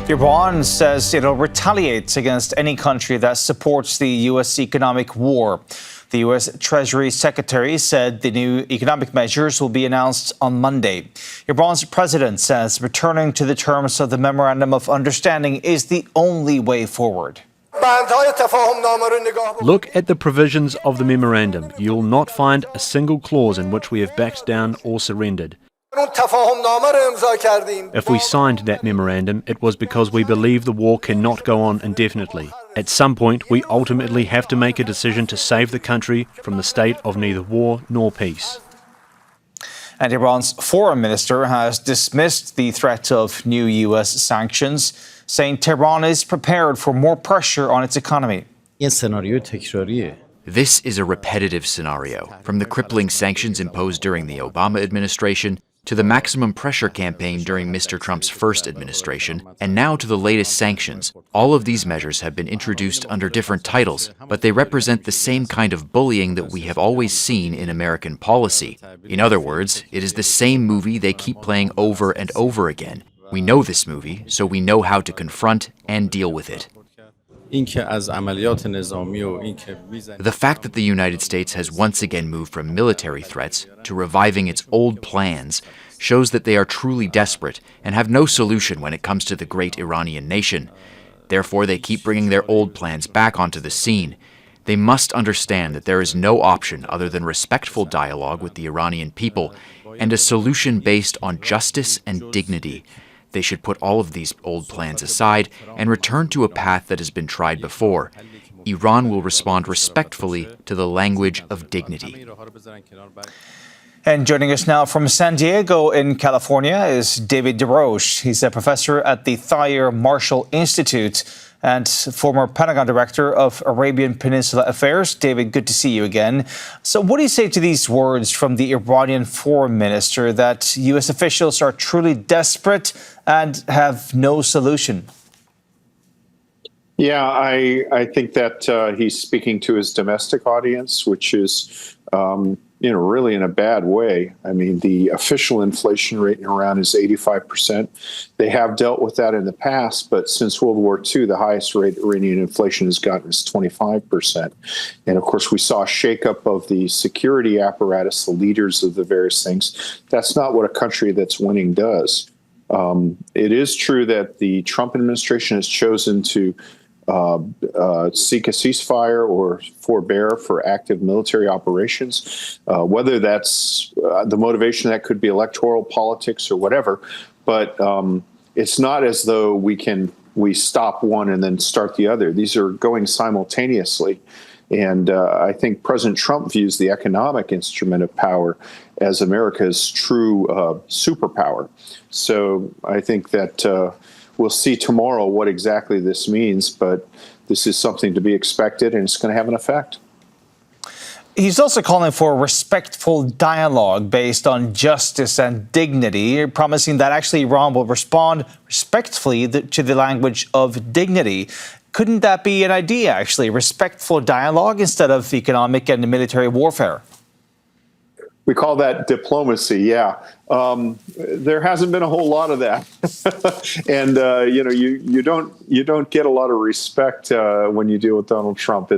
Iran says it'll retaliate against any country that supports the U.S. economic war. The U.S. Treasury Secretary said the new economic measures will be announced on Monday. Iran's president says returning to the terms of the memorandum of understanding is the only way forward. Look at the provisions of the memorandum. You'll not find a single clause in which we have backed down or surrendered. If we signed that memorandum, it was because we believe the war cannot go on indefinitely. At some point, we ultimately have to make a decision to save the country from the state of neither war nor peace. And Iran's foreign minister has dismissed the threat of new U.S. sanctions, saying Tehran is prepared for more pressure on its economy. This is a repetitive scenario, from the crippling sanctions imposed during the Obama administration to the maximum pressure campaign during Mr. Trump's first administration, and now to the latest sanctions. All of these measures have been introduced under different titles, but they represent the same kind of bullying that we have always seen in American policy. In other words, it is the same movie they keep playing over and over again. We know this movie, so we know how to confront and deal with it. The fact that the United States has once again moved from military threats to reviving its old plans shows that they are truly desperate and have no solution when it comes to the great Iranian nation. Therefore, they keep bringing their old plans back onto the scene. They must understand that there is no option other than respectful dialogue with the Iranian people and a solution based on justice and dignity. They should put all of these old plans aside and return to a path that has been tried before. Iran will respond respectfully to the language of dignity. And joining us now from San Diego in California is David Des Roches. He's a professor at the Thayer Marshall Institute and former Pentagon Director of Arabian Peninsula Affairs. David, good to see you again. So what do you say to these words from the Iranian foreign minister that U.S. officials are truly desperate and have no solution? Yeah, I think that he's speaking to his domestic audience, which is really in a bad way. I mean, the official inflation rate in Iran is 85%. They have dealt with that in the past, but since World War II, the highest rate Iranian inflation has gotten is 25%. And of course, we saw a shakeup of the security apparatus, the leaders of the various things. That's not what a country that's winning does. It is true that the Trump administration has chosen to seek a ceasefire or forbear for active military operations, whether that's the motivation that could be electoral politics or whatever. But it's not as though we stop one and then start the other. These are going simultaneously. And I think President Trump views the economic instrument of power as America's true superpower. So I think that we'll see tomorrow what exactly this means, but this is something to be expected, and it's going to have an effect. He's also calling for respectful dialogue based on justice and dignity, promising that actually Iran will respond respectfully to the language of dignity. Couldn't that be an idea, actually, respectful dialogue instead of economic and military warfare? We call that diplomacy, yeah. There hasn't been a whole lot of that, and you don't get a lot of respect when you deal with Donald Trump.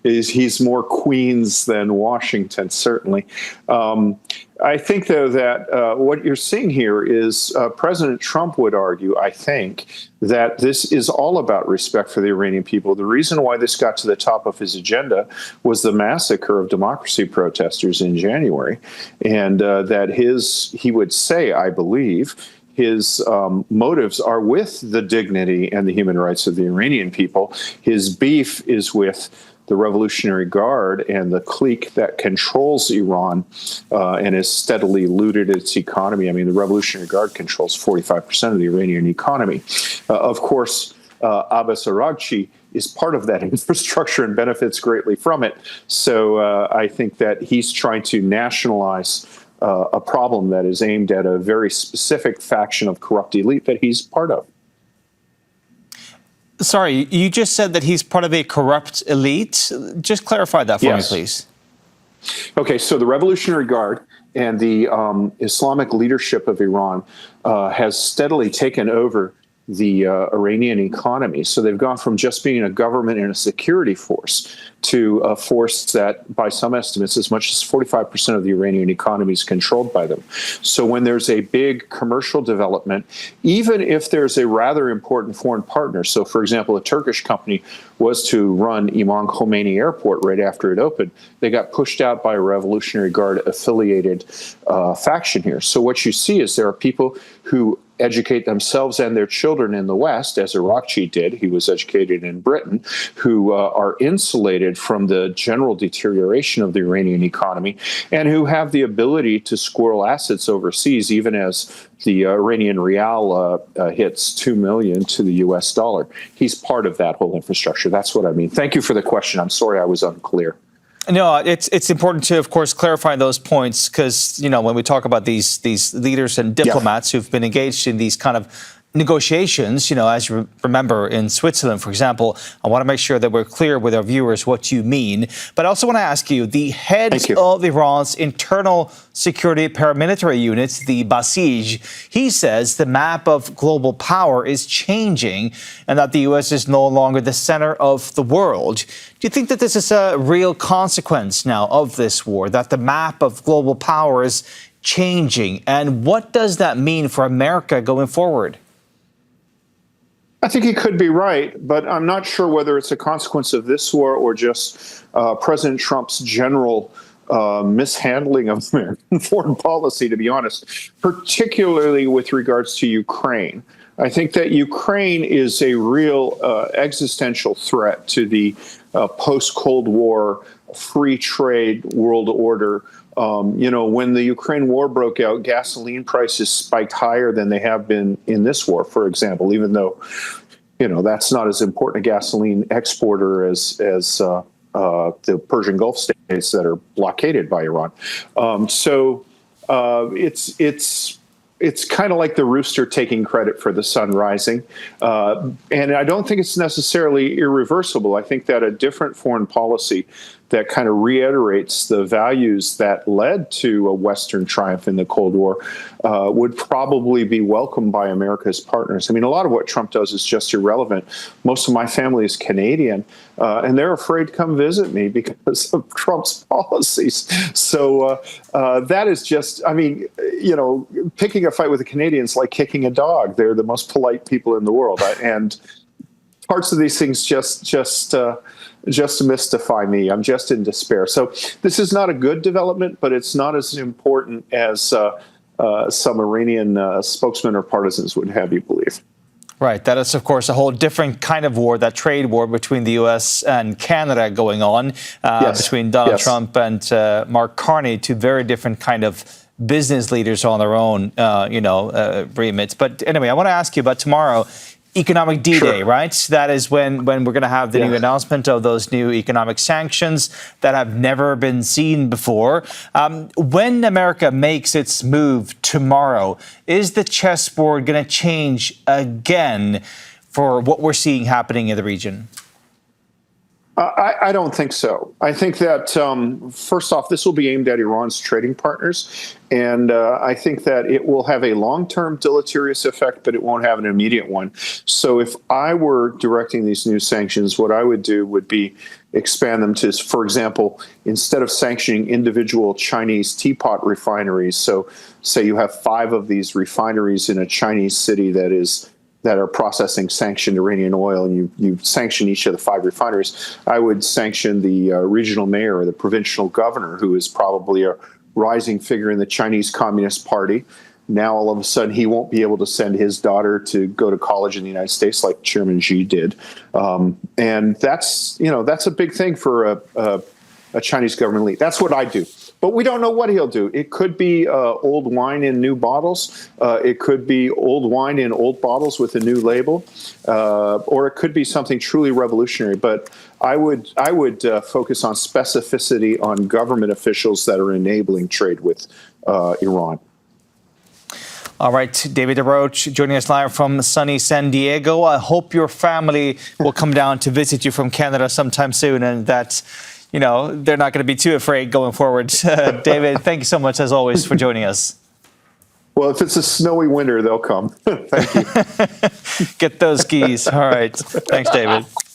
He's more Queens than Washington, certainly. I think, though, that what you're seeing here is President Trump would argue, I think, that this is all about respect for the Iranian people. The reason why this got to the top of his agenda was the massacre of democracy protesters in January, and that he would say, I believe, his motives are with the dignity and the human rights of the Iranian people. His beef is with the Revolutionary Guard and the clique that controls Iran and has steadily looted its economy. I mean, the Revolutionary Guard controls 45% of the Iranian economy. Of course, Abbas Araghchi is part of that infrastructure and benefits greatly from it. So I think that he's trying to nationalize a problem that is aimed at a very specific faction of corrupt elite that he's part of. Sorry, you just said that he's part of a corrupt elite. Just clarify that for me, please. Okay, so the Revolutionary Guard and the Islamic leadership of Iran has steadily taken over the Iranian economy. So they've gone from just being a government and a security force to a force that, by some estimates, as much as 45% of the Iranian economy is controlled by them. So when there's a big commercial development, even if there's a rather important foreign partner, so for example, a Turkish company was to run Imam Khomeini Airport right after it opened, they got pushed out by a Revolutionary Guard affiliated faction here. So what you see is there are people who educate themselves and their children in the West, as Araghchi did. He was educated in Britain, who are insulated from the general deterioration of the Iranian economy and who have the ability to squirrel assets overseas, even as the Iranian rial hits 2 million to the US dollar. He's part of that whole infrastructure. That's what I mean. Thank you for the question. I'm sorry I was unclear. No, it's important to, of course, clarify those points because, when we talk about these leaders and diplomats who've been engaged in these kind of negotiations, as you remember in Switzerland, for example, I want to make sure that we're clear with our viewers what you mean. But I also want to ask you, the head of Iran's internal security paramilitary units, the Basij, he says the map of global power is changing and that the U.S. is no longer the center of the world. Do you think that this is a real consequence now of this war, that the map of global power is changing? And what does that mean for America going forward? I think he could be right, but I'm not sure whether it's a consequence of this war or just President Trump's general mishandling of American foreign policy, to be honest, particularly with regards to Ukraine. I think that Ukraine is a real existential threat to the post-Cold War free trade world order. When the Ukraine war broke out, gasoline prices spiked higher than they have been in this war, for example, even though, that's not as important a gasoline exporter as the Persian Gulf states that are blockaded by Iran. It's kind of like the rooster taking credit for the sun rising. And I don't think it's necessarily irreversible. I think that a different foreign policy that kind of reiterates the values that led to a Western triumph in the Cold War would probably be welcomed by America's partners. I mean, a lot of what Trump does is just irrelevant. Most of my family is Canadian, and they're afraid to come visit me because of Trump's policies. So that is just, picking a fight with the Canadians like kicking a dog. They're the most polite people in the world. And parts of these things just mystify me. I'm just in despair. So this is not a good development, but it's not as important as some Iranian spokesmen or partisans would have you believe. Right. That is, of course, a whole different kind of war, that trade war between the U.S. and Canada going on, between Donald Trump and Mark Carney, two very different kind of business leaders on their own, remits. But anyway, I want to ask you about tomorrow. Economic D-Day, right? That is when we're going to have the new announcement of those new economic sanctions that have never been seen before. When America makes its move tomorrow, is the chessboard going to change again for what we're seeing happening in the region? I don't think so. I think that, first off, this will be aimed at Iran's trading partners. And I think that it will have a long-term deleterious effect, but it won't have an immediate one. So if I were directing these new sanctions, what I would do would be expand them to, for example, instead of sanctioning individual Chinese teapot refineries, so say you have 5 of these refineries in a Chinese city that are processing sanctioned Iranian oil, and you sanction each of the 5 refineries, I would sanction the regional mayor or the provincial governor, who is probably a rising figure in the Chinese Communist Party. Now, all of a sudden, he won't be able to send his daughter to go to college in the United States like Chairman Xi did. And that's a big thing for a Chinese government leader. That's what I do. But we don't know what he'll do. It could be old wine in new bottles. It could be old wine in old bottles with a new label, or it could be something truly revolutionary. But I would focus on specificity on government officials that are enabling trade with Iran. All right, David Des Roches joining us live from sunny San Diego. I hope your family will come down to visit you from Canada sometime soon, and that they're not going to be too afraid going forward. David, thank you so much, as always, for joining us. Well, if it's a snowy winter, they'll come. Thank you. Get those skis. All right. Thanks, David.